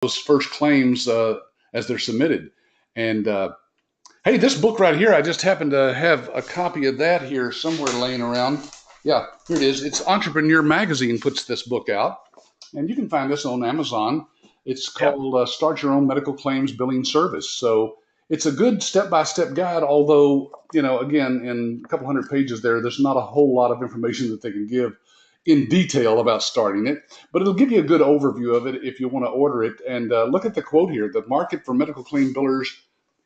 those first claims as they're submitted. And hey, this book right here, I just happen to have a copy of that here somewhere laying around. Yeah, here it is. It's Entrepreneur Magazine puts this book out, and you can find this on Amazon. It's Yep. called Start Your Own Medical Claims Billing Service. So it's a good step-by-step guide, although, again, in a couple hundred pages there's not a whole lot of information that they can give in detail about starting it, but it'll give you a good overview of it if you want to order it. And look at the quote here. The market for medical claim billers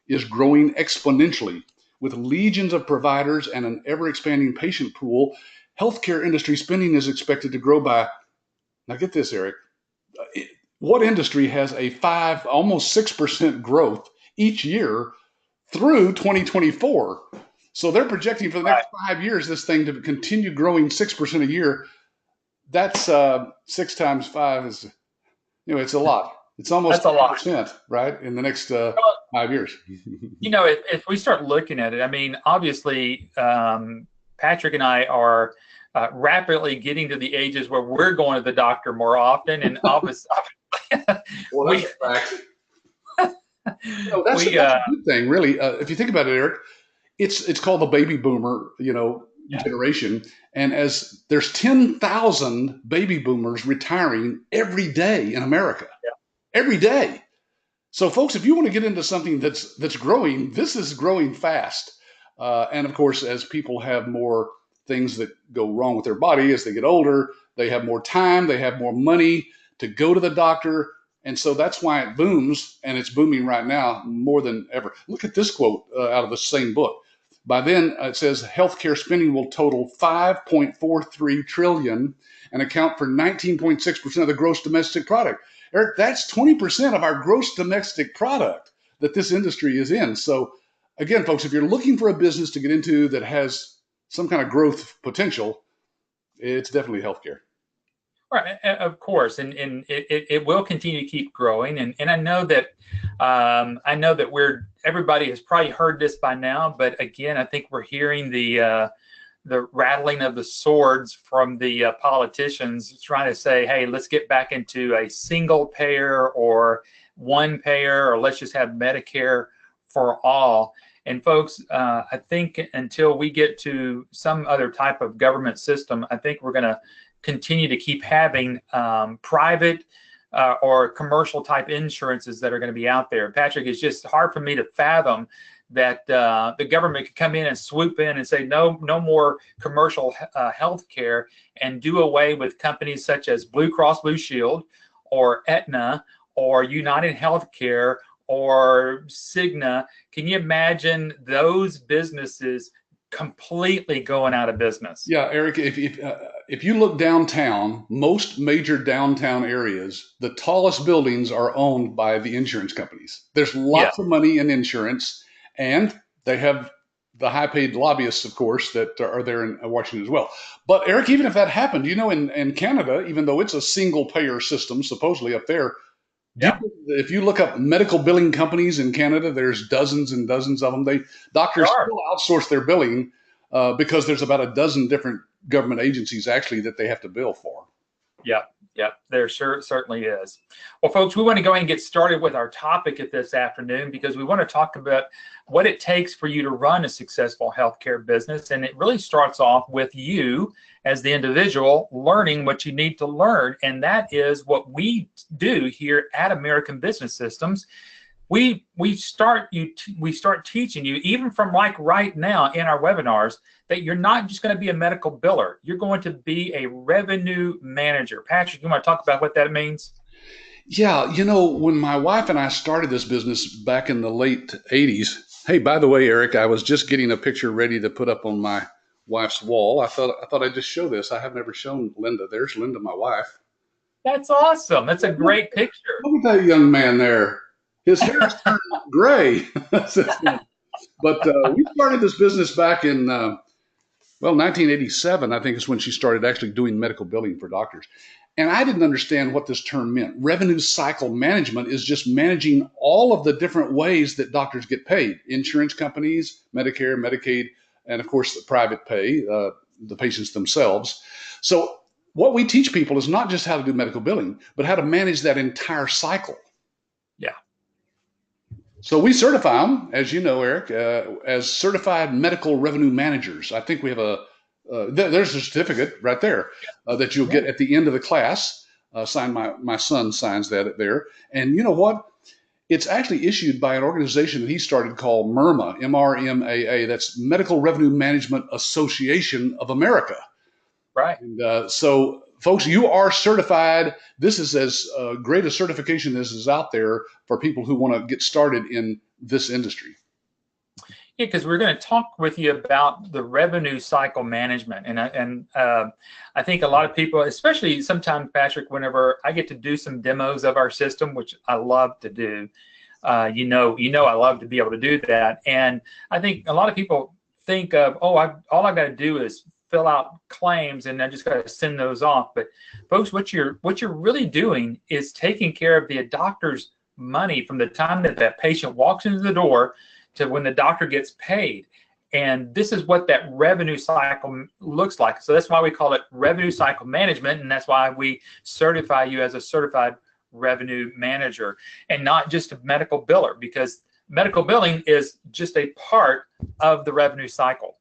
is growing exponentially. With legions of providers and an ever expanding patient pool, healthcare industry spending is expected to grow by, now get this, Eric, what industry has a almost 6% growth each year through 2024? So they're projecting for the Right. next 5 years this thing to continue growing 6% a year. That's 6 times 5 is, it's a lot. It's almost That's a lot. 10%, right? In the next Well, 5 years. if we start looking at it, I mean, obviously, Patrick and I are rapidly getting to the ages where we're going to the doctor more often, and obviously, Well, we that's a fact. That's, we that's a good thing, really. If you think about it, Eric, it's called the baby boomer, yeah, generation. And as there's 10,000 baby boomers retiring every day in America, every day. So, folks, if you want to get into something that's growing, this is growing fast. And of course, as people have more things that go wrong with their body as they get older, they have more time, they have more money to go to the doctor. And so that's why it booms, and it's booming right now more than ever. Look at this quote out of the same book. By then, it says healthcare spending will total 5.43 trillion and account for 19.6% of the gross domestic product. Eric, that's 20% of our gross domestic product that this industry is in. So, again, folks, if you're looking for a business to get into that has some kind of growth potential, it's definitely healthcare. right, of course, and it will continue to keep growing, and I know that we're everybody has probably heard this by now, but again, I think we're hearing the rattling of the swords from the politicians trying to say, hey, let's get back into a single payer or one payer, or let's just have Medicare for all. And folks, I think until we get to some other type of government system, I think we're going to continue to keep having private or commercial type insurances that are going to be out there. Patrick, it's just hard for me to fathom that the government could come in and swoop in and say no more commercial health care, and do away with companies such as Blue Cross Blue Shield or Aetna or United Healthcare or Cigna. Can you imagine those businesses completely going out of business? Yeah, Eric, if you look downtown, most major downtown areas, the tallest buildings are owned by the insurance companies. There's Yeah, lots of money in insurance, and they have the high-paid lobbyists, of course, that are there in Washington as well. But Eric, even if that happened, in Canada, even though it's a single-payer system supposedly up there, yeah, if you look up medical billing companies in Canada, there's dozens and dozens of them. there Doctors are. still outsource their billing because there's about a dozen different government agencies actually that they have to bill for. Yeah, yeah, there certainly is. Well, folks, we want to go ahead and get started with our topic at this afternoon, because we want to talk about what it takes for you to run a successful healthcare business. And it really starts off with you as the individual learning what you need to learn. And that is what we do here at American Business Systems. We start teaching you, even from like right now in our webinars, that you're not just going to be a medical biller. You're going to be a revenue manager. Patrick, you want to talk about what that means? Yeah, when my wife and I started this business back in the late 80s, hey, by the way, Eric, I was just getting a picture ready to put up on my wife's wall. I thought I'd just show this. I have never shown Linda. There's Linda, my wife. That's awesome. That's a great picture. Look at that young man there. His hair's turned gray. But we started this business back in 1987, I think is when she started actually doing medical billing for doctors. And I didn't understand what this term meant. Revenue cycle management is just managing all of the different ways that doctors get paid: insurance companies, Medicare, Medicaid, and of course the private pay, the patients themselves. So what we teach people is not just how to do medical billing, but how to manage that entire cycle. So we certify them, as you know, Eric, as certified medical revenue managers. I think we have there's a certificate right there that you'll Yeah. get at the end of the class. Signed, my son signs that there. And you know what? It's actually issued by an organization that he started called MRMA, MRMAA. That's Medical Revenue Management Association of America. Right. And so, folks, you are certified. This is as great a certification as is out there for people who want to get started in this industry. Yeah, because we're going to talk with you about the revenue cycle management, and I think a lot of people, especially sometimes, Patrick, whenever I get to do some demos of our system, which I love to do, you know, I love to be able to do that, and I think a lot of people think of, oh, all I've got to do is fill out claims and I just got to send those off. But folks, what you're really doing is taking care of the doctor's money from the time that that patient walks into the door to when the doctor gets paid. And this is what that revenue cycle looks like. So that's why we call it revenue cycle management. And that's why we certify you as a certified revenue manager and not just a medical biller, because medical billing is just a part of the revenue cycle.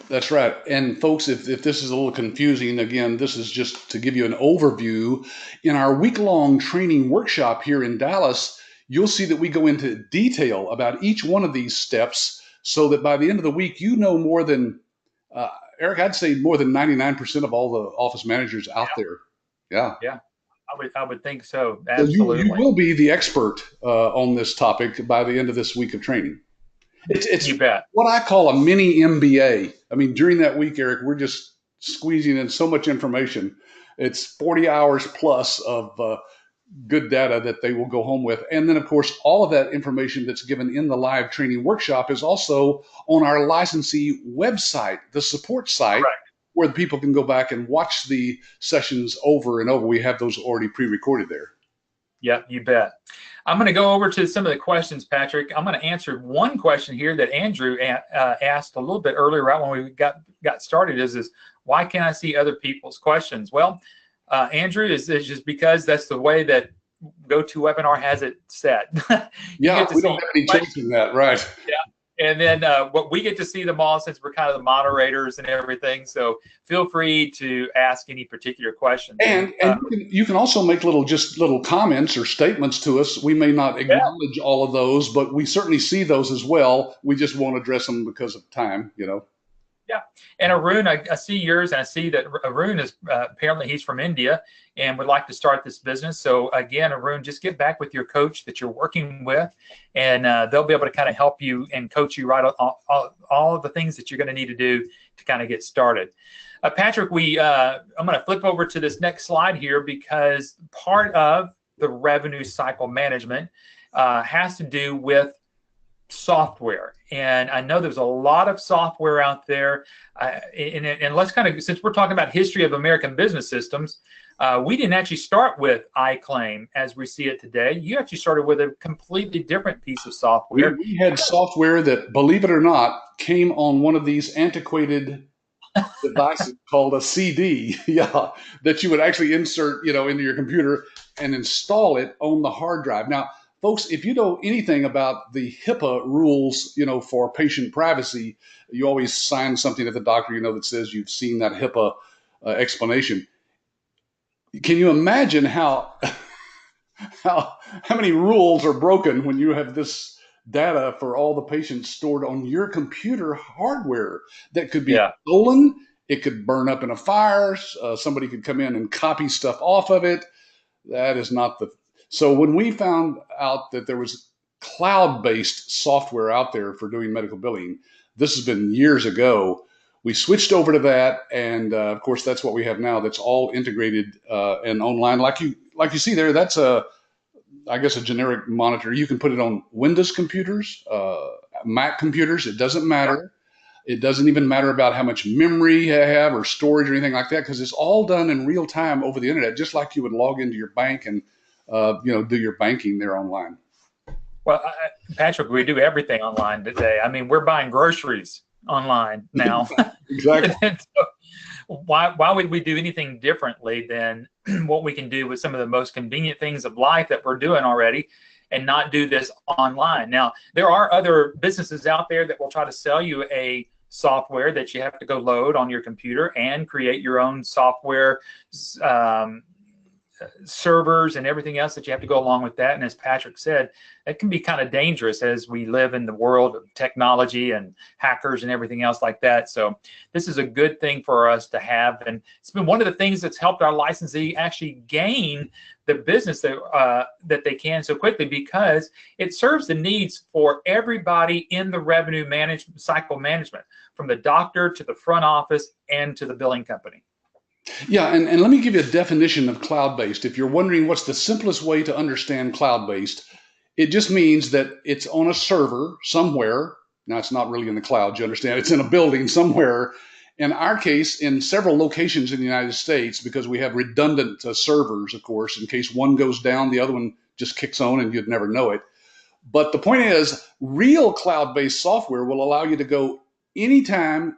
That's right. And folks, if this is a little confusing, again, this is just to give you an overview. In our week-long training workshop here in Dallas, you'll see that we go into detail about each one of these steps so that by the end of the week, you know more than, Eric, I'd say more than 99% of all the office managers out there. Yeah. Yeah, I would think so. So Absolutely. you will be the expert on this topic by the end of this week of training. It's You bet. what I call a mini MBA. I mean, during that week, Eric, we're just squeezing in so much information. It's 40 hours plus of good data that they will go home with. And then, of course, all of that information that's given in the live training workshop is also on our licensee website, the support site, Correct. where the people can go back and watch the sessions over and over. We have those already pre-recorded there. Yeah, you bet. I'm going to go over to some of the questions, Patrick. I'm going to answer one question here that Andrew asked a little bit earlier, right when we got started, is why can't I see other people's questions? Well, Andrew, is just because that's the way that GoToWebinar has it set. Yeah, we don't have any change in that, right? Yeah. And then we get to see them all since we're kind of the moderators and everything. So feel free to ask any particular questions. And you can also make little comments or statements to us. We may not acknowledge all of those, but we certainly see those as well. We just won't address them because of time, you know. Yeah. And Arun, I see yours, and I see that Arun is apparently he's from India and would like to start this business. So again, Arun, just get back with your coach that you're working with, and they'll be able to kind of help you and coach you right on all of the things that you're going to need to do to kind of get started. Patrick, I'm going to flip over to this next slide here because part of the revenue cycle management has to do with software. And I know there's a lot of software out there. And let's kind of, since we're talking about history of American business systems, we didn't actually start with iClaim as we see it today. You actually started with a completely different pice of software. We had software that, believe it or not, came on one of these antiquated devices called a CD, yeah, that you would actually insert, into your computer and install it on the hard drive. Now, folks, if you know anything about the HIPAA rules, for patient privacy, you always sign something at the doctor, that says you've seen that HIPAA explanation. Can you imagine how many rules are broken when you have this data for all the patients stored on your computer hardware that could be stolen? It could burn up in a fire. Somebody could come in and copy stuff off of it. That is not the. So when we found out that there was cloud-based software out there for doing medical billing, this has been years ago, we switched over to that. And of course, that's what we have now. That's all integrated and online. Like you see there, that's I guess a generic monitor. You can put it on Windows computers, Mac computers. It doesn't matter. It doesn't even matter about how much memory you have or storage or anything like that, because it's all done in real time over the internet, just like you would log into your bank and do your banking there online. Well, Patrick, we do everything online today. I mean, we're buying groceries online now. Exactly. So why would we do anything differently than what we can do with some of the most convenient things of life that we're doing already? and not do this online. Now, there are other businesses out there that will try to sell you a software that you have to go load on your computer and create your own software um, servers and everything else that you have to go along with that. And as Patrick said, it can be kind of dangerous as we live in the world of technology and hackers and everything else like that. So this is a good thing for us to have. And it's been one of the things that's helped our licensee actually gain the business that they can so quickly, because it serves the needs for everybody in the revenue management cycle management, from the doctor to the front office and to the billing company. Yeah, and let me give you a definition of cloud-based. If you're wondering what's the simplest way to understand cloud-based, it just means that it's on a server somewhere. Now, it's not really in the cloud, you understand. It's in a building somewhere. In our case, in several locations in the United States, because we have redundant servers, of course, in case one goes down, the other one just kicks on and you'd never know it. But the point is, real cloud-based software will allow you to go anytime,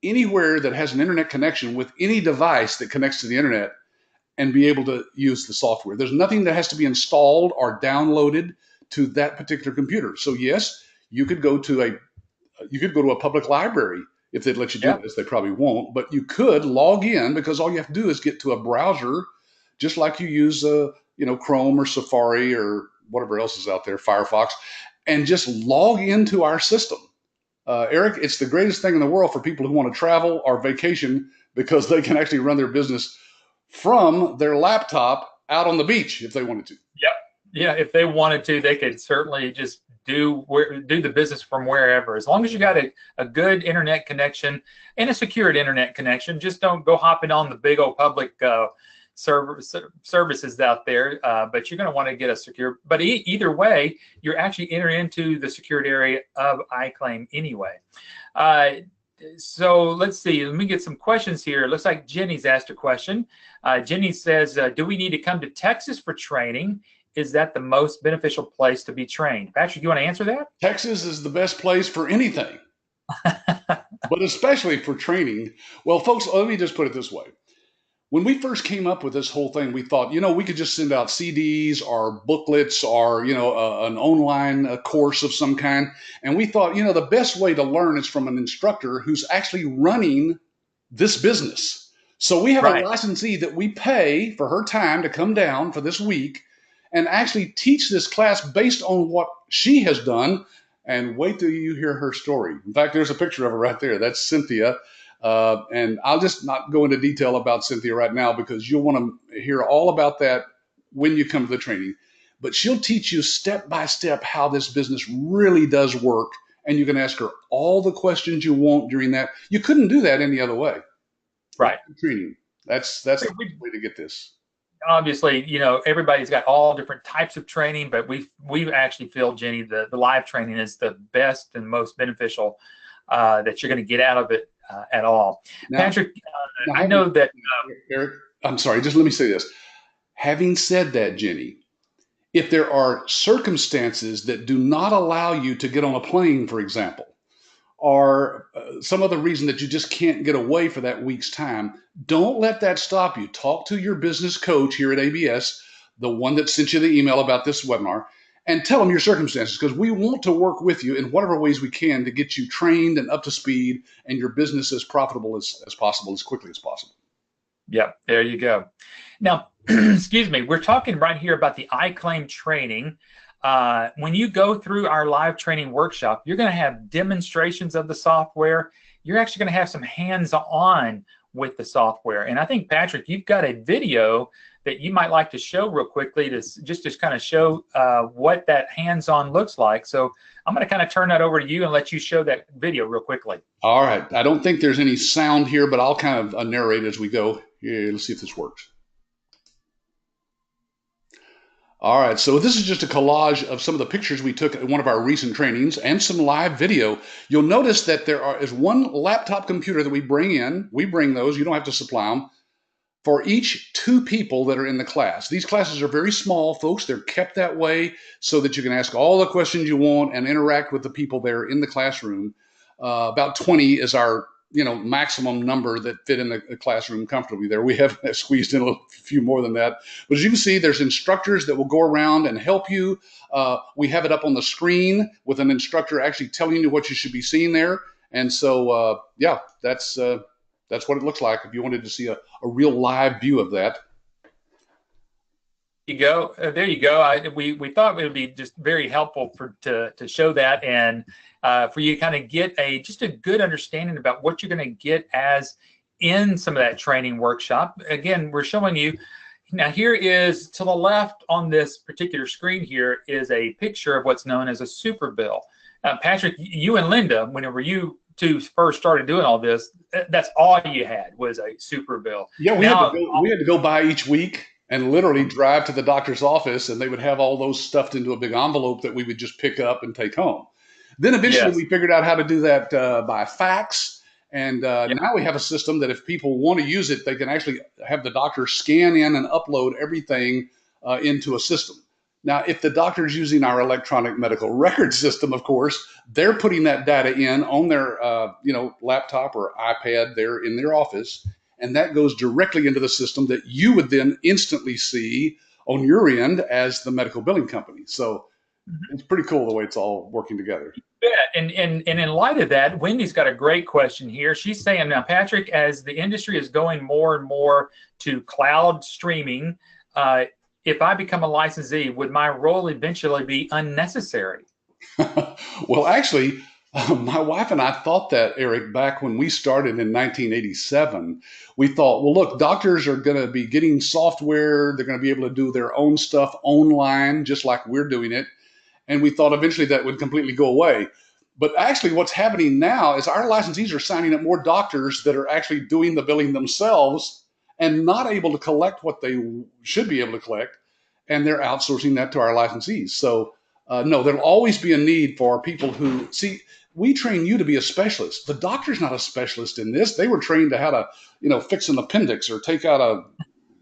anywhere that has an internet connection with any device that connects to the internet and be able to use the software. There's nothing that has to be installed or downloaded to that particular computer. So yes, you could go to a public library if they'd let you do this. They probably won't, but you could log in, because all you have to do is get to a browser, just like you use Chrome or Safari or whatever else is out there, Firefox, and just log into our system. Eric, it's the greatest thing in the world for people who want to travel or vacation, because they can actually run their business from their laptop out on the beach if they wanted to. Yep. Yeah, if they wanted to, they could certainly just do the business from wherever. As long as you got a good internet connection and a secured internet connection. Just don't go hopping on the big old public services out there, but you're going to want to get a secure. But either way, you're actually entering into the secured area of iClaim anyway. So let's see. Let me get some questions here. It looks like Jenny's asked a question. Jenny says, do we need to come to Texas for training? Is that the most beneficial place to be trained? Patrick, you want to answer that? Texas is the best place for anything, but especially for training. Well, folks, let me just put it this way. When we first came up with this whole thing, we thought, we could just send out CDs or booklets or, an online course of some kind. And we thought, the best way to learn is from an instructor who's actually running this business. So we have a licensee that we pay for her time to come down for this week and actually teach this class based on what she has done. And wait till you hear her story. In fact, there's a picture of her right there. That's Cynthia. And I'll just not go into detail about Cynthia right now, because you'll want to hear all about that when you come to the training. But she'll teach you step by step how this business really does work. And you can ask her all the questions you want during that. You couldn't do that any other way. Right. Training. That's the way to get this. Obviously, everybody's got all different types of training, but we actually feel, Jenny, the live training is the best and most beneficial that you're going to get out of it at all. Now, Patrick, I know that Eric, I'm sorry, just let me say this. Having said that, Jenny, if there are circumstances that do not allow you to get on a plane, for example, or some other reason that you just can't get away for that week's time, don't let that stop you. Talk to your business coach here at ABS, the one that sent you the email about this webinar, and tell them your circumstances, because we want to work with you in whatever ways we can to get you trained and up to speed and your business as profitable as possible, as quickly as possible. Yep, there you go. Now, excuse me, we're talking right here about the iClaim training. When you go through our live training workshop, you're going to have demonstrations of the software. You're actually going to have some hands-on with the software. And I think, Patrick, you've got a video that you might like to show real quickly to just kind of show what that hands-on looks like. So I'm going to kind of turn that over to you and let you show that video real quickly. All right. I don't think there's any sound here, but I'll kind of narrate as we go. Yeah, let's see if this works. All right, so this is just a collage of some of the pictures we took at one of our recent trainings and some live video. You'll notice that there is one laptop computer that we bring in. We bring those. You don't have to supply them. For each 2 people that are in the class. These classes are very small, folks. They're kept that way so that you can ask all the questions you want and interact with the people there in the classroom. About 20 is our maximum number that fit in a classroom comfortably there. We have squeezed in a few more than that. But as you can see, there's instructors that will go around and help you. We have it up on the screen with an instructor actually telling you what you should be seeing there. And so, that's what it looks like if you wanted to see a real live view of that. You go. There you go. We thought it would be just very helpful to show that, and for you to kind of get just a good understanding about what you're going to get as in some of that training workshop. Again, we're showing you now. Here is to the left on this particular screen. Here is a picture of what's known as a super bill. Patrick, you and Linda, whenever you two first started doing all this, that's all you had was a super bill. Yeah, we had to go by each week and literally drive to the doctor's office, and they would have all those stuffed into a big envelope that we would just pick up and take home. Then eventually we figured out how to do that by fax. And now we have a system that if people want to use it, they can actually have the doctor scan in and upload everything into a system. Now, if the doctor's using our electronic medical record system, of course, they're putting that data in on their laptop or iPad there in their office. And that goes directly into the system that you would then instantly see on your end as the medical billing company. So it's pretty cool the way it's all working together. Yeah, and in light of that, Wendy's got a great question here. She's saying, now, Patrick, as the industry is going more and more to cloud streaming, if I become a licensee, would my role eventually be unnecessary? Well, actually, my wife and I thought that, Eric, back when we started in 1987. We thought, well, look, doctors are going to be getting software. They're going to be able to do their own stuff online, just like we're doing it. And we thought eventually that would completely go away. But actually what's happening now is our licensees are signing up more doctors that are actually doing the billing themselves and not able to collect what they should be able to collect. And they're outsourcing that to our licensees. So no, there'll always be a need for people who see. We train you to be a specialist. The doctor's not a specialist in this. They were trained to how to, fix an appendix or take out a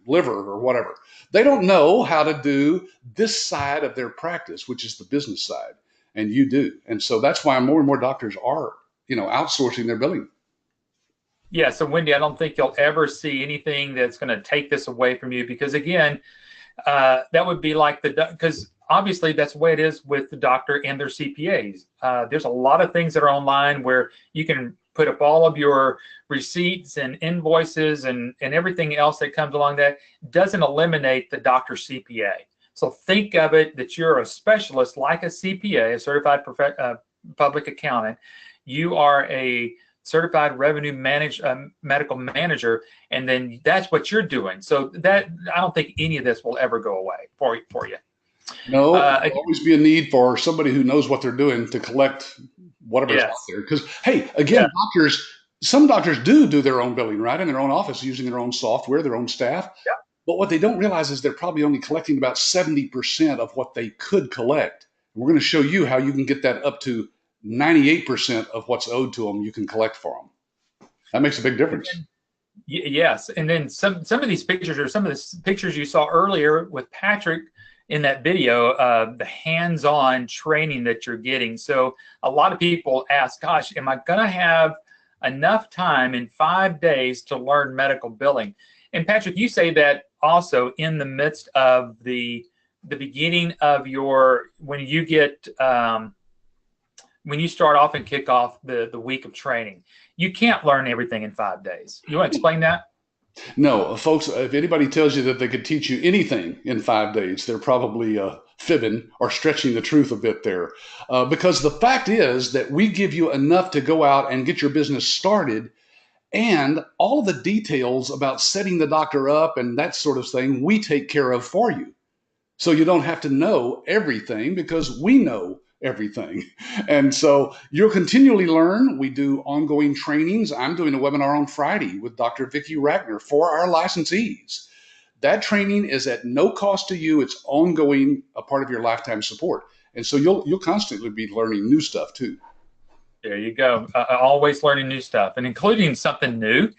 liver or whatever. They don't know how to do this side of their practice, which is the business side, and you do. And so that's why more and more doctors are, outsourcing their billing. Yeah. So Wendy, I don't think you'll ever see anything that's going to take this away from you, because again, that would be like because obviously that's the way it is with the doctor and their CPAs. There's a lot of things that are online where you can put up all of your receipts and invoices and everything else that comes along. That doesn't eliminate the doctor's CPA. So think of it that you're a specialist like a CPA, a certified public accountant. You are a certified revenue medical manager, and then that's what you're doing. So that I don't think any of this will ever go away for you. No, there'll always be a need for somebody who knows what they're doing to collect whatever's out there. Because, hey, again, some doctors do their own billing, right, in their own office using their own software, their own staff. Yeah. But what they don't realize is they're probably only collecting about 70% of what they could collect. We're going to show you how you can get that up to 98% of what's owed to them you can collect for them. That makes a big difference. Yes. And then some of these pictures, or some of the pictures you saw earlier with Patrick in that video, the hands-on training that you're getting. So a lot of people ask, gosh, am I going to have enough time in 5 days to learn medical billing? And Patrick, you say that also in the midst of the beginning of when you start off and kick off the week of training. You can't learn everything in 5 days. You want to explain that? No, folks, if anybody tells you that they could teach you anything in 5 days, they're probably fibbing or stretching the truth a bit there. Because the fact is that we give you enough to go out and get your business started, and all of the details about setting the doctor up and that sort of thing, we take care of for you. So you don't have to know everything because we know everything. And so you'll continually learn. We do ongoing trainings. I'm doing a webinar on Friday with Dr. Vicki Ragnar for our licensees. That training is at no cost to you. It's ongoing, a part of your lifetime support. And so you'll constantly be learning new stuff too. There you go. Always learning new stuff, and including something new.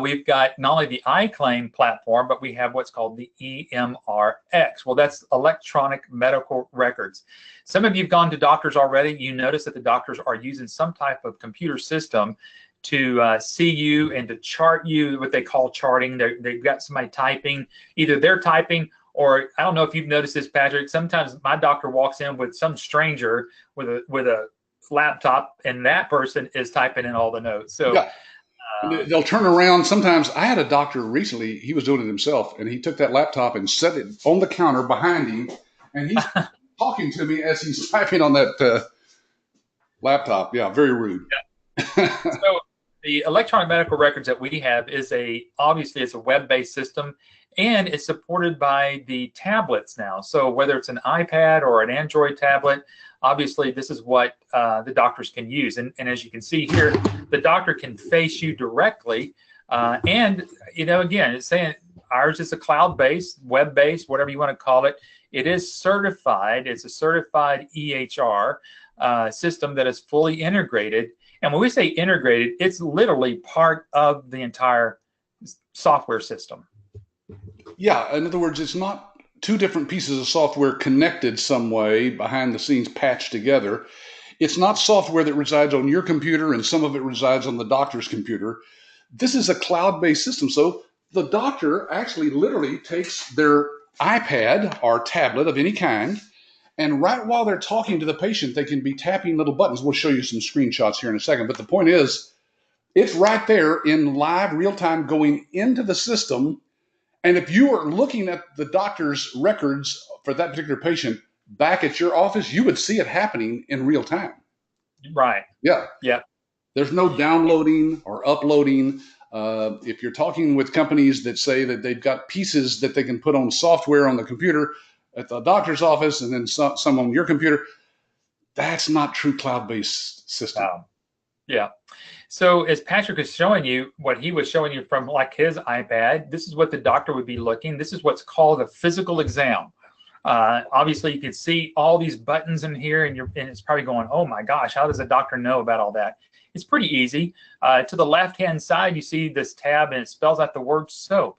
We've got not only the iClaim platform, but we have what's called the EMRX. Well, that's electronic medical records. Some of you have gone to doctors already. You notice that the doctors are using some type of computer system to see you and to chart you, what they call charting. They've got somebody typing, either they're typing, or I don't know if you've noticed this, Patrick. Sometimes my doctor walks in with some stranger with a laptop, and that person is typing in all the notes. So yeah. They'll turn around. Sometimes I had a doctor recently, he was doing it himself, and he took that laptop and set it on the counter behind him, and he's talking to me as he's typing on that laptop. Yeah, very rude. Yeah. So the electronic medical records that we have is obviously it's a web-based system, and it's supported by the tablets now. So whether it's an iPad or an Android tablet, obviously this is what the doctors can use. And as you can see here, the doctor can face you directly. And, again, it's saying ours is a cloud-based, web-based, whatever you want to call it. It is certified. It's a certified EHR system that is fully integrated. And when we say integrated, it's literally part of the entire software system. Yeah, in other words, it's not two different pieces of software connected some way behind the scenes, patched together. It's not software that resides on your computer and some of it resides on the doctor's computer. This is a cloud-based system. So the doctor actually literally takes their iPad or tablet of any kind, and right while they're talking to the patient, they can be tapping little buttons. We'll show you some screenshots here in a second. But the point is, it's right there in live real time going into the system. And if you are looking at the doctor's records for that particular patient back at your office, you would see it happening in real time. Right. Yeah. Yeah. There's no downloading or uploading. If you're talking with companies that say that they've got pieces that they can put on software on the computer at the doctor's office and then some on your computer, that's not true cloud-based system. Yeah. So as Patrick is showing you, what he was showing you from like his iPad, this is what the doctor would be looking. This is what's called a physical exam. Obviously, you can see all these buttons in here, and it's probably going, oh my gosh, how does a doctor know about all that? It's pretty easy. To the left-hand side, you see this tab, and it spells out the word soap.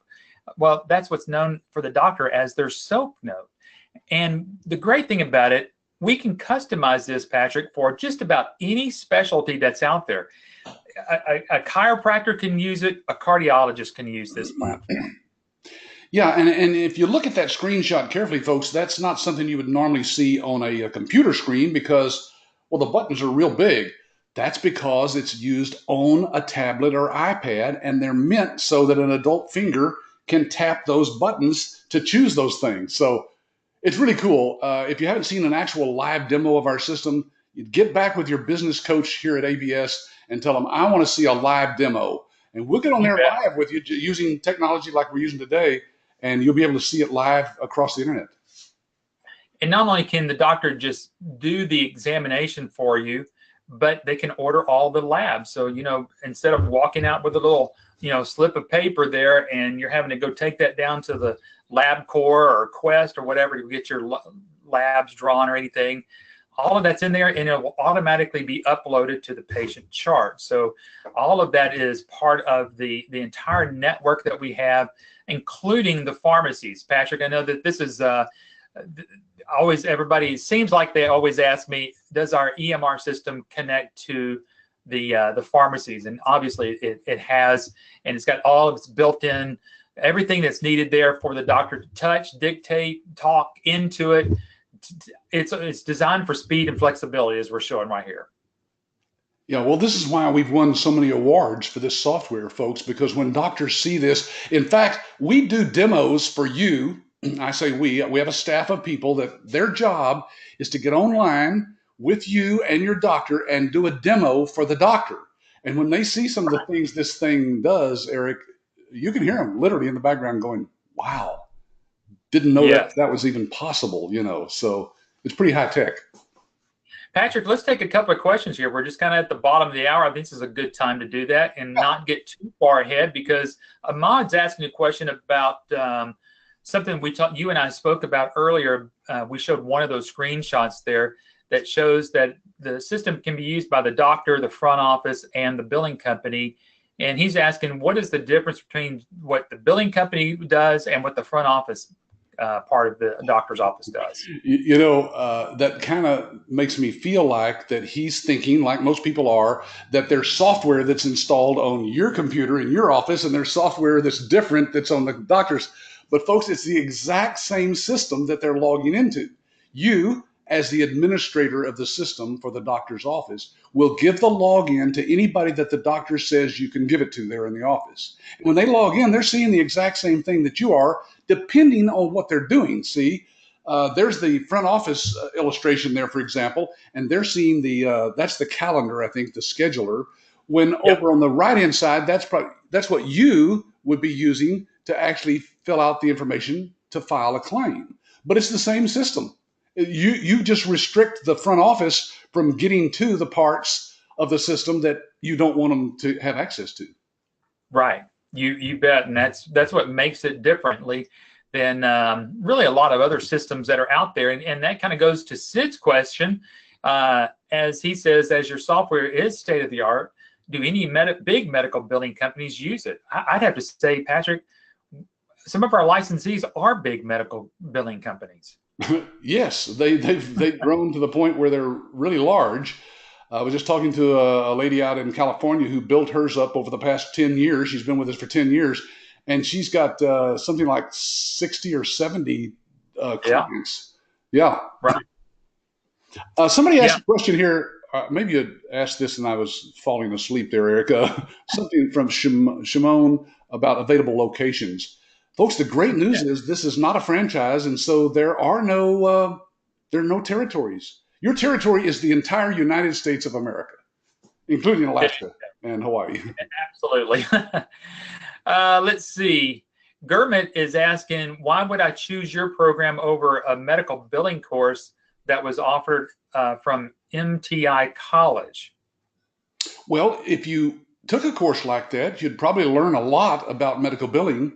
Well, that's what's known for the doctor as their soap note. And the great thing about it, we can customize this, Patrick, for just about any specialty that's out there. A chiropractor can use it. A cardiologist can use this platform. Yeah, and if you look at that screenshot carefully, folks, that's not something you would normally see on a computer screen because, well, the buttons are real big. That's because it's used on a tablet or iPad, and they're meant so that an adult finger can tap those buttons to choose those things. So it's really cool. If you haven't seen an actual live demo of our system, you get back with your business coach here at ABS and tell them, I want to see a live demo. And we'll get on there live with you using technology like we're using today, and you'll be able to see it live across the internet. And not only can the doctor just do the examination for you, but they can order all the labs. So, instead of walking out with a little, slip of paper there and you're having to go take that down to the LabCorp or Quest or whatever to get your labs drawn or anything, all of that's in there, and it will automatically be uploaded to the patient chart. So all of that is part of the entire network that we have, including the pharmacies. Patrick, I know that this is always, everybody seems like they always ask me, does our EMR system connect to the pharmacies? And obviously it has, and it's got all of its built-in, everything that's needed there for the doctor to touch, dictate, talk into it. It's designed for speed and flexibility, as we're showing right here. Yeah, well, this is why we've won so many awards for this software, folks, because when doctors see this, in fact, we do demos for you. I say we have a staff of people that their job is to get online with you and your doctor and do a demo for the doctor. And when they see some of the things this thing does, Eric, you can hear them literally in the background going, wow. Didn't know that was even possible, so it's pretty high tech. Patrick, let's take a couple of questions here. We're just kind of at the bottom of the hour. I think this is a good time to do that and not get too far ahead, because Ahmad's asking a question about something you and I spoke about earlier. We showed one of those screenshots there that shows that the system can be used by the doctor, the front office, and the billing company. And he's asking, what is the difference between what the billing company does and what the front office part of the doctor's office does. That kind of makes me feel like that he's thinking, like most people are, that there's software that's installed on your computer in your office, and there's software that's different that's on the doctor's. But folks, it's the exact same system that they're logging into. You, as the administrator of the system for the doctor's office, will give the login to anybody that the doctor says you can give it to there in the office. When they log in, they're seeing the exact same thing that you are, depending on what they're doing. See, there's the front office illustration there, for example, and they're seeing that's the calendar, I think, the scheduler. When over on the right-hand side, that's what you would be using to actually fill out the information to file a claim. But it's the same system. You just restrict the front office from getting to the parts of the system that you don't want them to have access to. Right. You bet. And that's what makes it differently than really a lot of other systems that are out there. And that kind of goes to Sid's question. As he says, as your software is state of the art, do any big medical billing companies use it? I'd have to say, Patrick, some of our licensees are big medical billing companies. Yes, they've grown to the point where they're really large. I was just talking to a lady out in California who built hers up over the past 10 years. She's been with us for 10 years, and she's got something like 60 or 70 clients. Yeah. Right. Somebody asked a question here. Maybe you asked this and I was falling asleep there, Eric. Something from Shimon about available locations. Folks, the great news is this is not a franchise, and so there are no territories. Your territory is the entire United States of America, including Alaska and Hawaii. Absolutely. Let's see. Gurmit is asking, why would I choose your program over a medical billing course that was offered from MTI College? Well, if you took a course like that, you'd probably learn a lot about medical billing,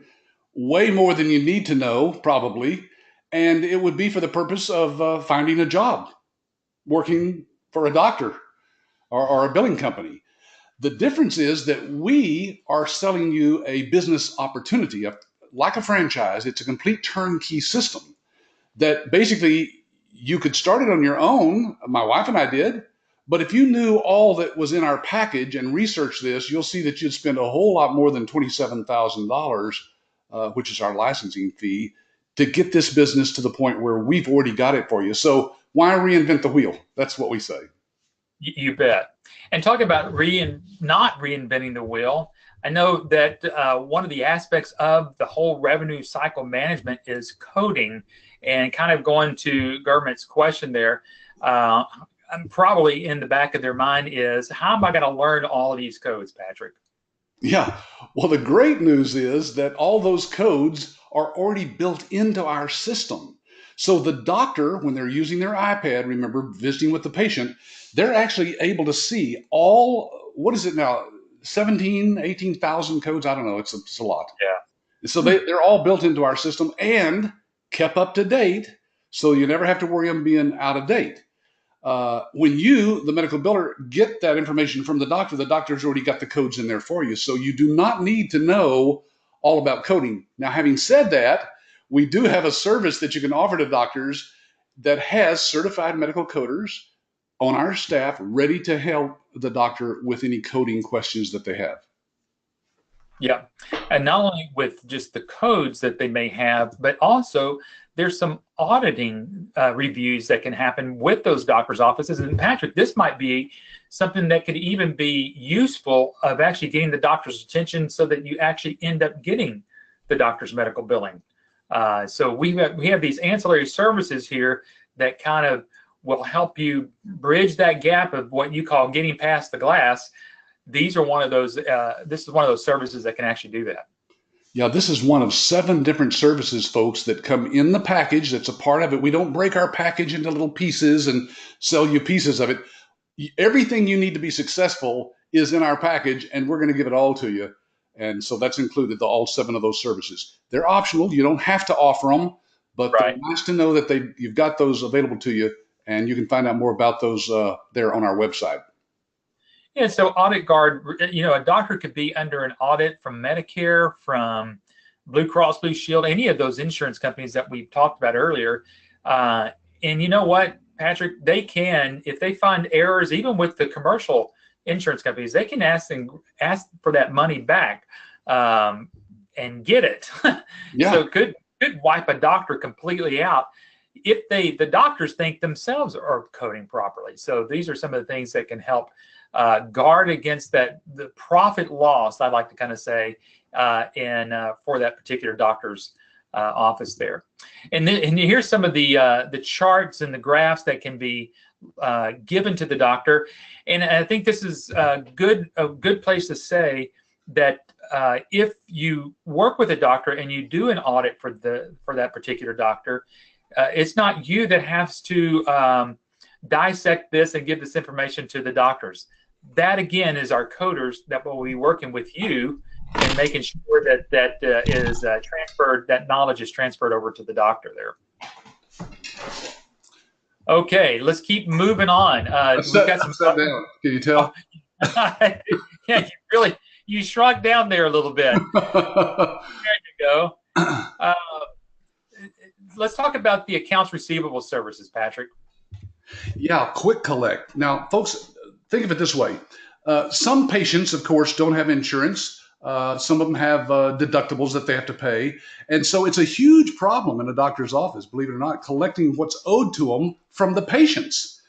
way more than you need to know, probably, and it would be for the purpose of finding a job, working for a doctor or a billing company. The difference is that we are selling you a business opportunity, like a franchise. It's a complete turnkey system that basically you could start it on your own. My wife and I did. But if you knew all that was in our package and researched this, you'll see that you'd spend a whole lot more than $27,000, which is our licensing fee, to get this business to the point where we've already got it for you. So why reinvent the wheel? That's what we say. You bet. And talking about not reinventing the wheel, I know that one of the aspects of the whole revenue cycle management is coding. And kind of going to Gurmit's question there, probably in the back of their mind is, how am I going to learn all of these codes, Patrick? Yeah. Well, the great news is that all those codes are already built into our system. So the doctor, when they're using their iPad, remember, visiting with the patient, they're actually able to see what is it now, 18,000 codes? I don't know. It's a lot. Yeah. So they're all built into our system and kept up to date. So you never have to worry them being out of date. When you, the medical biller, get that information from the doctor's already got the codes in there for you. So you do not need to know all about coding. Now, having said that, we do have a service that you can offer to doctors that has certified medical coders on our staff ready to help the doctor with any coding questions that they have. Yeah. And not only with just the codes that they may have, but also there's some auditing reviews that can happen with those doctors' offices. And Patrick, this might be something that could even be useful of actually getting the doctor's attention so that you actually end up getting the doctor's medical billing. So we have these ancillary services here that kind of will help you bridge that gap of what you call getting past the glass. These are one of those. This is one of those services that can actually do that. Yeah, this is one of 7 different services, folks, that come in the package. That's a part of it. We don't break our package into little pieces and sell you pieces of it. Everything you need to be successful is in our package, and we're going to give it all to you. And so that's included, all 7 of those services. They're optional. You don't have to offer them, but Right. They're nice to know that you've got those available to you, and you can find out more about those there on our website. Yeah, so Audit Guard, a doctor could be under an audit from Medicare, from Blue Cross Blue Shield, any of those insurance companies that we've talked about earlier. And you know what, Patrick, they can, if they find errors, even with the commercial insurance companies, they can ask for that money back and get it. Yeah. So could wipe a doctor completely out if the doctors think themselves are coding properly. So these are some of the things that can help guard against the profit loss, I'd like to kind of say, for that particular doctor's office there. And here's some of the charts and the graphs that can be given to the doctor. And I think this is a good place to say that if you work with a doctor and you do an audit for that particular doctor, it's not you that has to dissect this and give this information to the doctors. That again is our coders that will be working with you and making sure that is transferred, that knowledge is transferred over to the doctor there. Okay, let's keep moving on. We've got some stuff down. Can you tell? Yeah, you shrunk down there a little bit. There you go. Let's talk about the accounts receivable services, Patrick. Yeah, quick collect. Now, folks, think of it this way. Some patients, of course, don't have insurance. Some of them have deductibles that they have to pay. And so it's a huge problem in a doctor's office, believe it or not, collecting what's owed to them from the patients.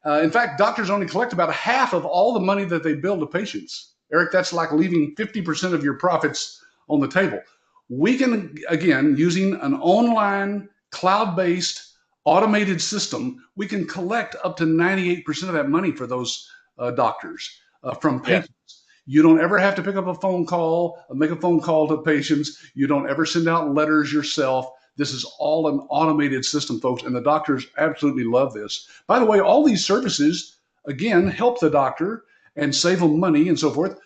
In fact, doctors only collect about half of all the money that they bill to patients. Eric, that's like leaving 50% of your profits on the table. We can, again, using an online, cloud-based, automated system, we can collect up to 98% of that money for those doctors from patients. Yeah. You don't ever have to pick up a phone call, make a phone call to patients. You don't ever send out letters yourself. This is all an automated system, folks, and the doctors absolutely love this. By the way, all these services, again, help the doctor and save them money and so forth,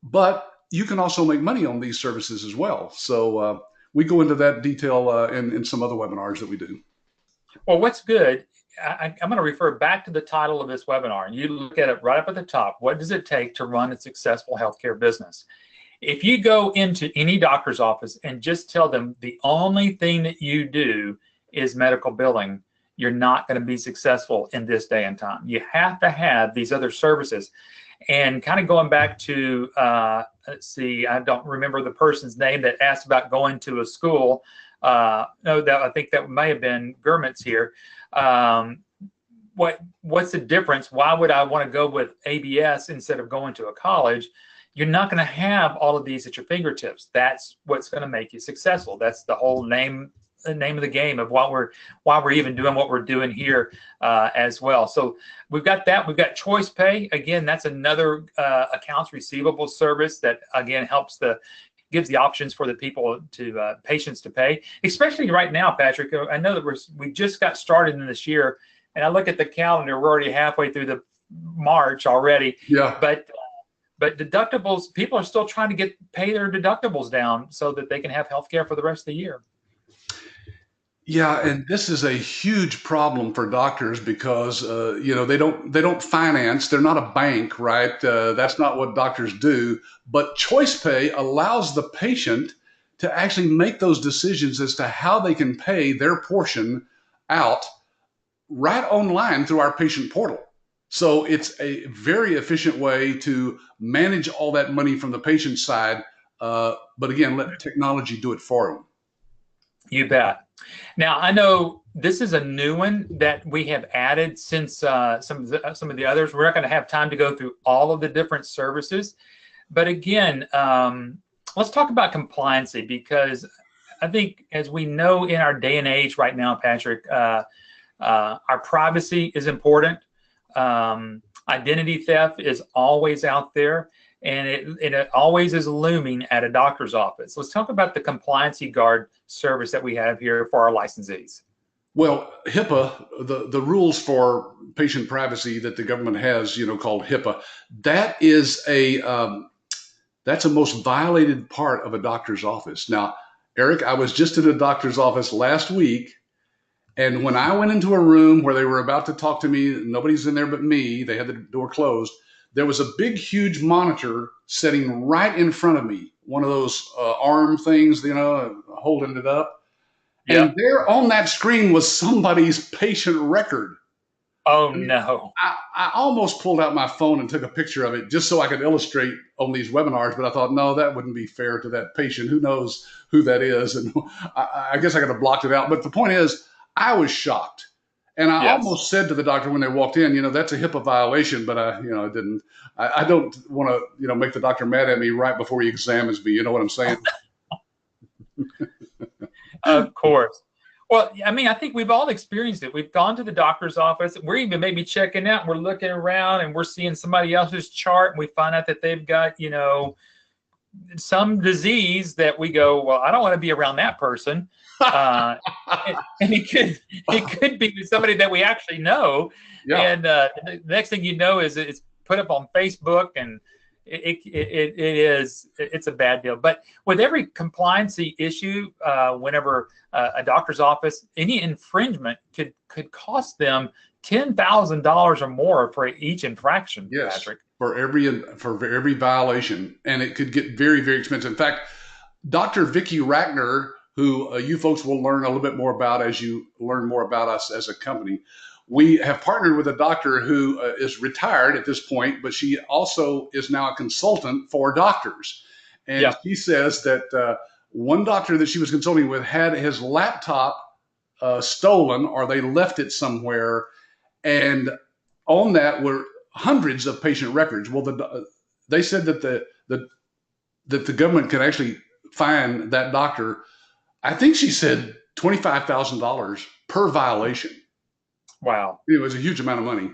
but you can also make money on these services as well. So we go into that detail in some other webinars that we do. Well, what's good, I'm going to refer back to the title of this webinar, and you look at it right up at the top. What does it take to run a successful healthcare business? If you go into any doctor's office and just tell them the only thing that you do is medical billing, you're not going to be successful in this day and time. You have to have these other services. And kind of going back to, let's see, I don't remember the person's name that asked about going to a school. No, I think that may have been Gurmit's here. What's the difference? Why would I want to go with ABS instead of going to a college? You're not going to have all of these at your fingertips. That's what's going to make you successful. That's the whole name of the game of why we're even doing what we're doing here as well. So we've got that. We've got Choice Pay. Again, that's another accounts receivable service that again gives the options for the patients to pay, especially right now, Patrick. I know that we just got started in this year, and I look at the calendar, we're already halfway through the March already. Yeah. But deductibles, people are still trying to pay their deductibles down so that they can have health care for the rest of the year. Yeah, and this is a huge problem for doctors because they don't finance. They're not a bank, right? That's not what doctors do. But Choice Pay allows the patient to actually make those decisions as to how they can pay their portion out right online through our patient portal. So it's a very efficient way to manage all that money from the patient side. But again, let technology do it for them. You bet. Now, I know this is a new one that we have added since some of the others. We're not going to have time to go through all of the different services. But again, let's talk about compliancy, because I think, as we know in our day and age right now, Patrick, our privacy is important. Identity theft is always out there, and it always is looming at a doctor's office. Let's talk about the Compliancy Guard service that we have here for our licensees. Well, HIPAA, the rules for patient privacy that the government has, called HIPAA, that is that's a most violated part of a doctor's office. Now, Eric, I was just in a doctor's office last week, and when I went into a room where they were about to talk to me, nobody's in there but me, they had the door closed, there was a big, huge monitor sitting right in front of me, one of those arm things, holding it up. And Yep. there on that screen was somebody's patient record. Oh I mean, no. I almost pulled out my phone and took a picture of it just so I could illustrate on these webinars, but I thought, no, that wouldn't be fair to that patient. Who knows who that is? And I guess I could have blocked it out. But the point is, I was shocked. And I Yes. almost said to the doctor when they walked in, that's a HIPAA violation, but I didn't. I don't want to, make the doctor mad at me right before he examines me. You know what I'm saying? Of course. Well, I mean, I think we've all experienced it. We've gone to the doctor's office. We're even maybe checking out. We're looking around and we're seeing somebody else's chart, and we find out that they've got, some disease that we go, well, I don't want to be around that person. And it could be somebody that we actually know. Yeah. And the next thing you know is it's put up on Facebook, and it's a bad deal. But with every compliancy issue, whenever a doctor's office, any infringement could cost them $10,000 or more for each infraction. Yes, Patrick. for every violation, and it could get very, very expensive. In fact, Dr. Vicki Rackner, who you folks will learn a little bit more about as you learn more about us as a company. We have partnered with a doctor who is retired at this point, but she also is now a consultant for doctors. And Yeah. she says that one doctor that she was consulting with had his laptop stolen, or they left it somewhere. And on that were hundreds of patient records. Well, they said that the government could actually fine that doctor. I think she said $25,000 per violation. Wow. It was a huge amount of money.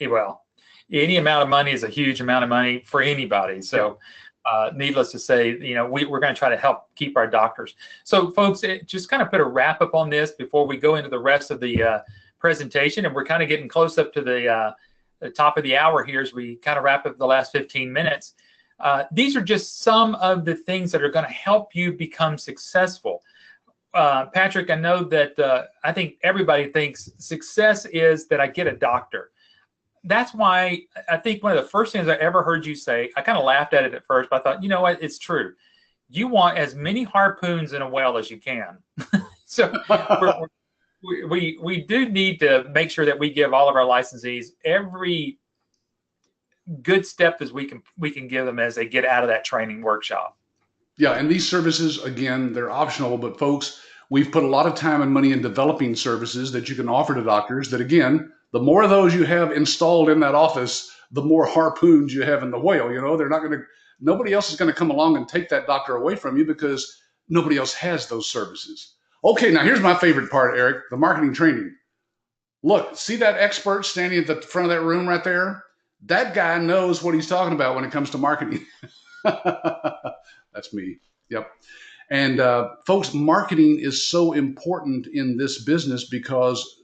Well, any amount of money is a huge amount of money for anybody. So, needless to say, we're going to try to help keep our doctors. So, folks, just kind of put a wrap up on this before we go into the rest of the presentation, and we're kind of getting close up to the top of the hour here as we kind of wrap up the last 15 minutes. These are just some of the things that are going to help you become successful. Patrick, I know that I think everybody thinks success is that I get a doctor. That's why I think one of the first things I ever heard you say, I kind of laughed at it at first, but I thought, you know what, it's true. You want as many harpoons in a whale as you can. So we do need to make sure that we give all of our licensees every good step as we can give them as they get out of that training workshop. Yeah, and these services, again, they're optional, but folks, we've put a lot of time and money in developing services that you can offer to doctors that, again, the more of those you have installed in that office, the more harpoons you have in the whale. Nobody else is going to come along and take that doctor away from you because nobody else has those services. Okay, now here's my favorite part, Eric, the marketing training. Look, see that expert standing at the front of that room right there? That guy knows what he's talking about when it comes to marketing. That's me. Yep. And folks, marketing is so important in this business because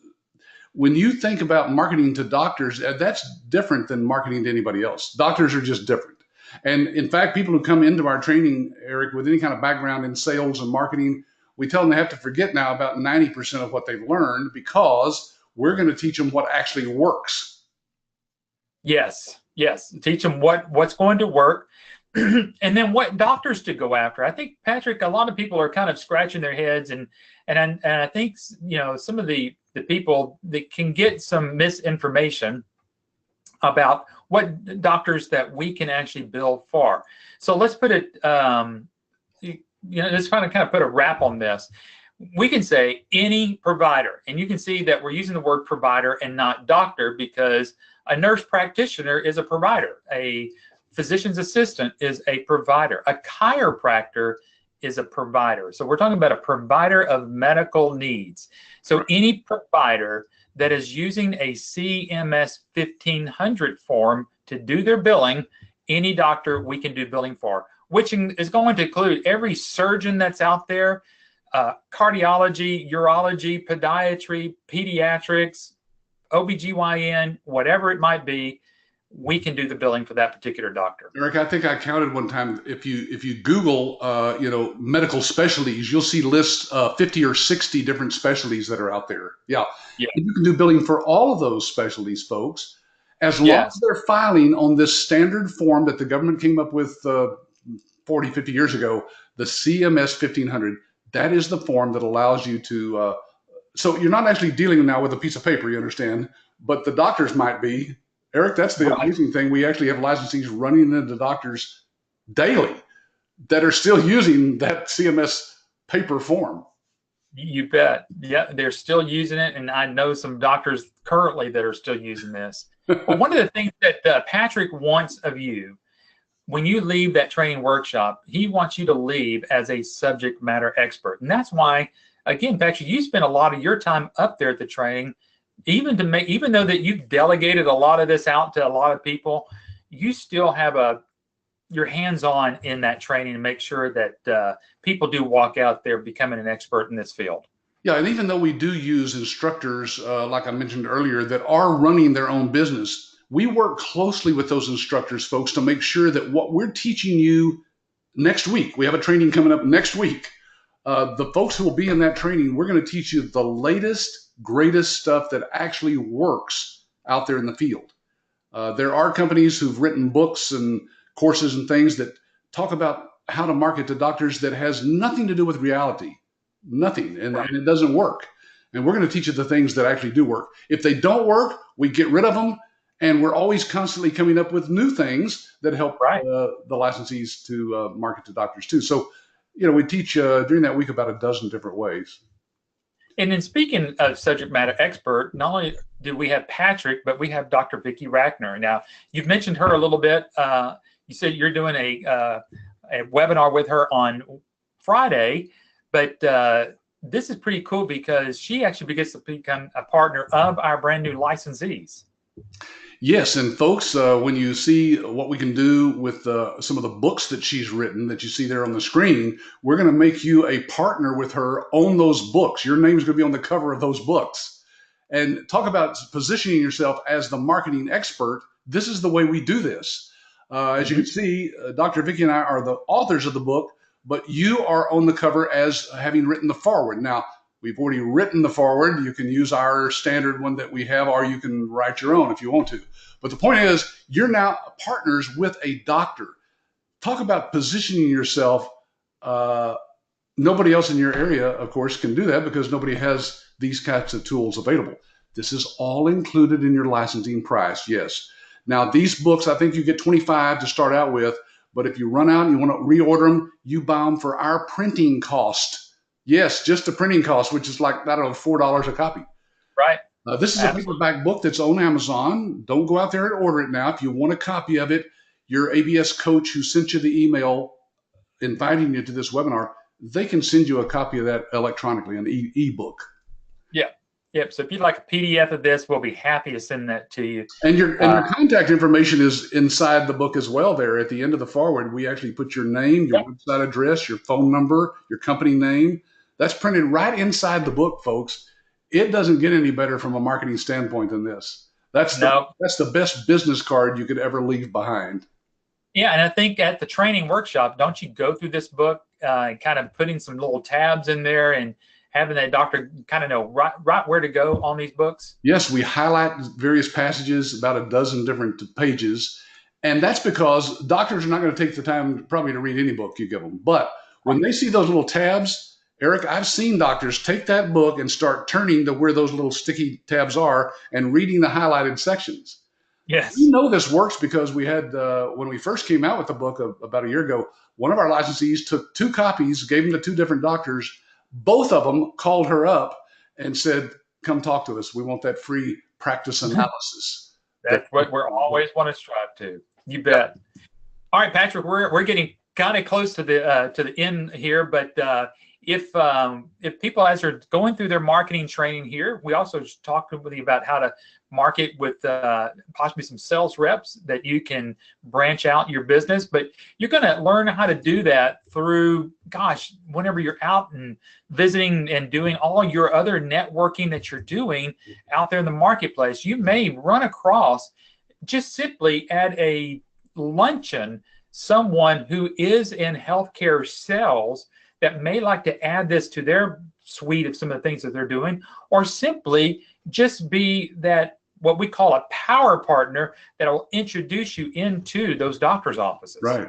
when you think about marketing to doctors, that's different than marketing to anybody else. Doctors are just different. And in fact, people who come into our training, Eric, with any kind of background in sales and marketing, we tell them they have to forget now about 90% of what they've learned because we're going to teach them what actually works. Yes. Teach them what's going to work. And then what doctors to go after. I think, Patrick, a lot of people are kind of scratching their heads, and I think some of the people that can get some misinformation about what doctors that we can actually bill for. So let's put it, let's kind of put a wrap on this. We can say any provider, and you can see that we're using the word provider and not doctor because a nurse practitioner is a provider. A physician's assistant is a provider. A chiropractor is a provider. So we're talking about a provider of medical needs. So any provider that is using a CMS 1500 form to do their billing, any doctor we can do billing for, which is going to include every surgeon that's out there, cardiology, urology, podiatry, pediatrics, OBGYN, whatever it might be. We can do the billing for that particular doctor. Eric, I think I counted one time. If you Google, medical specialties, you'll see lists 50 or 60 different specialties that are out there. Yeah. You can do billing for all of those specialties, folks. As long Yes. as they're filing on this standard form that the government came up with 40, 50 years ago, the CMS 1500, that is the form that allows you to. So you're not actually dealing now with a piece of paper, you understand, but the doctors might be. Eric, that's the Right. amazing thing. We actually have licensees running into doctors daily that are still using that CMS paper form. You bet. Yeah, they're still using it, and I know some doctors currently that are still using this. But one of the things that Patrick wants of you when you leave that training workshop, he wants you to leave as a subject matter expert. And that's why, again, Patrick, you spend a lot of your time up there at the training, even though that you've delegated a lot of this out to a lot of people, you still have your hands-on in that training to make sure that people do walk out there becoming an expert in this field. Yeah, and even though we do use instructors, like I mentioned earlier, that are running their own business, we work closely with those instructors, folks, to make sure that what we're teaching you next week, we have a training coming up next week. The folks who will be in that training, we're going to teach you the latest, greatest stuff that actually works out there in the field. There are companies who've written books and courses and things that talk about how to market to doctors that has nothing to do with reality, nothing, and it doesn't work. And we're going to teach you the things that actually do work. If they don't work, we get rid of them, and we're always constantly coming up with new things that help the licensees to market to doctors too. So, we teach during that week about a dozen different ways. And then speaking of subject matter expert, not only do we have Patrick, but we have Dr. Vicki Rackner. Now, you've mentioned her a little bit. You said you're doing a webinar with her on Friday, but this is pretty cool because she actually gets to become a partner of our brand new licensees. Yes, and folks, when you see what we can do with some of the books that she's written that you see there on the screen, we're going to make you a partner with her on those books. Your name is going to be on the cover of those books. And talk about positioning yourself as the marketing expert. This is the way we do this. As you can see, Dr. Vicki and I are the authors of the book, but you are on the cover as having written the foreword. Now, we've already written the foreword. You can use our standard one that we have, or you can write your own if you want to. But the point is, you're now partners with a doctor. Talk about positioning yourself. Nobody else in your area, of course, can do that because nobody has these kinds of tools available. This is all included in your licensing price, yes. Now, these books, I think you get 25 to start out with, but if you run out and you want to reorder them, you buy them for our printing cost. Yes, just the printing cost, which is like, I don't know, $4 a copy. Right. This is a paperback book that's on Amazon. Don't go out there and order it now. If you want a copy of it, your ABS coach who sent you the email inviting you to this webinar, they can send you a copy of that electronically, an e-book. Yeah. Yep. So if you'd like a PDF of this, we'll be happy to send that to you. And your contact information is inside the book as well. There at the end of the foreword, we actually put your name, your website address, your phone number, your company name. That's printed right inside the book, folks. It doesn't get any better from a marketing standpoint than this. That's the best business card you could ever leave behind. Yeah, and I think at the training workshop, don't you go through this book and kind of putting some little tabs in there and having that doctor kind of know right where to go on these books? Yes, we highlight various passages, about a dozen different pages. And that's because doctors are not going to take the time probably to read any book you give them. But when they see those little tabs, Eric, I've seen doctors take that book and start turning to where those little sticky tabs are and reading the highlighted sections. Yes. We know this works because we had, when we first came out with the book about a year ago, one of our licensees took 2 copies, gave them to 2 different doctors. Both of them called her up and said, come talk to us. We want that free practice analysis. That's what we're always want to strive to. You bet. All right, Patrick, we're getting kind of close to the end here, but if people, as they're going through their marketing training here, we also just talked with you about how to market with possibly some sales reps that you can branch out your business, but you're going to learn how to do that through, whenever you're out and visiting and doing all your other networking that you're doing out there in the marketplace. You may run across just simply at a luncheon someone who is in healthcare sales that may like to add this to their suite of some of the things that they're doing, or simply just be that what we call a power partner that will introduce you into those doctor's offices. Right.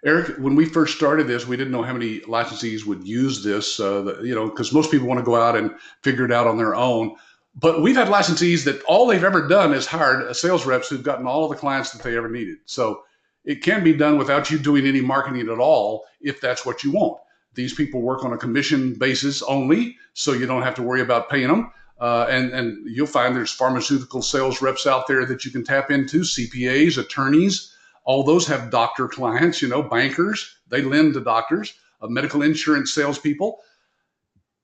Eric, when we first started this, we didn't know how many licensees would use this, because most people want to go out and figure it out on their own. But we've had licensees that all they've ever done is hired sales reps who've gotten all of the clients that they ever needed. So it can be done without you doing any marketing at all if that's what you want. These people work on a commission basis only, so you don't have to worry about paying them. And you'll find there's pharmaceutical sales reps out there that you can tap into, CPAs, attorneys. All those have doctor clients, bankers, they lend to doctors, medical insurance salespeople.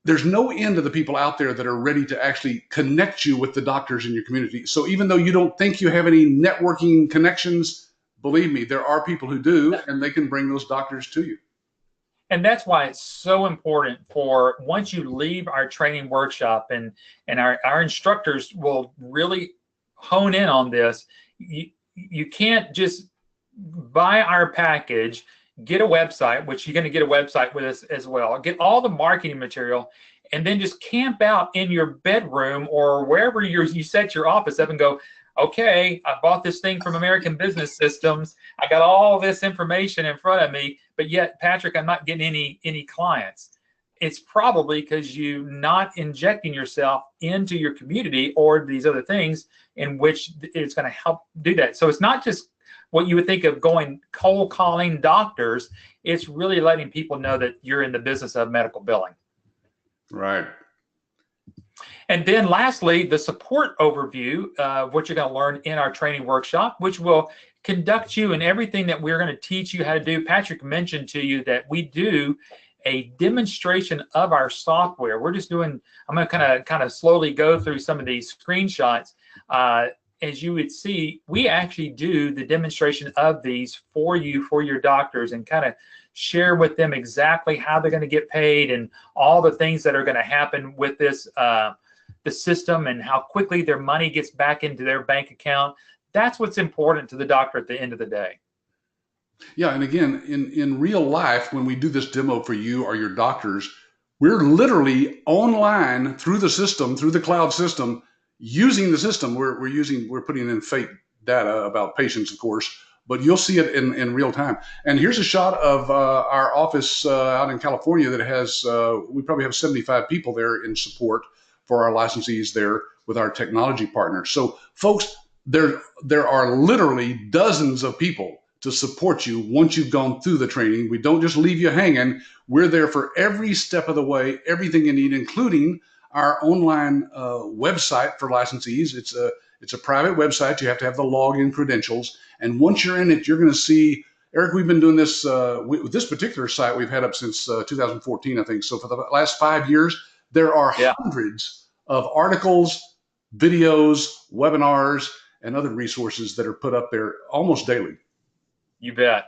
There's no end to the people out there that are ready to actually connect you with the doctors in your community. So even though you don't think you have any networking connections, believe me, there are people who do, and they can bring those doctors to you. And that's why it's so important for once you leave our training workshop, and our instructors will really hone in on this. You can't just buy our package, get a website, which you're going to get a website with us as well, get all the marketing material, and then just camp out in your bedroom or wherever you set your office up and go, okay, I bought this thing from American Business Systems. I got all this information in front of me, but yet, Patrick, I'm not getting any clients. It's probably because you're not injecting yourself into your community or these other things in which it's going to help do that. So it's not just what you would think of going cold calling doctors. It's really letting people know that you're in the business of medical billing. Right. And then lastly, the support overview of what you're going to learn in our training workshop, which will conduct you in everything that we're going to teach you how to do. Patrick mentioned to you that we do a demonstration of our software. We're just doing, I'm going to kind of slowly go through some of these screenshots. As you would see, we actually do the demonstration of these for you, for your doctors, and kind of share with them exactly how they're going to get paid and all the things that are going to happen with this, the system, and how quickly their money gets back into their bank account. That's what's important to the doctor at the end of the day. Yeah, and again, in real life, when we do this demo for you or your doctors, we're literally online through the system, through the cloud system, using the system. We're putting in fake data about patients, of course, but you'll see it in real time. And here's a shot of our office out in California that has, we probably have 75 people there in support for our licensees there with our technology partners. So folks, there are literally dozens of people to support you once you've gone through the training. We don't just leave you hanging. We're there for every step of the way, everything you need, including our online website for licensees. It's a private website. You have to have the login credentials. And once you're in it, you're going to see, Eric, we've been doing this with this particular site we've had up since 2014, I think. So for the last 5 years, there are hundreds of articles, videos, webinars, and other resources that are put up there almost daily. You bet.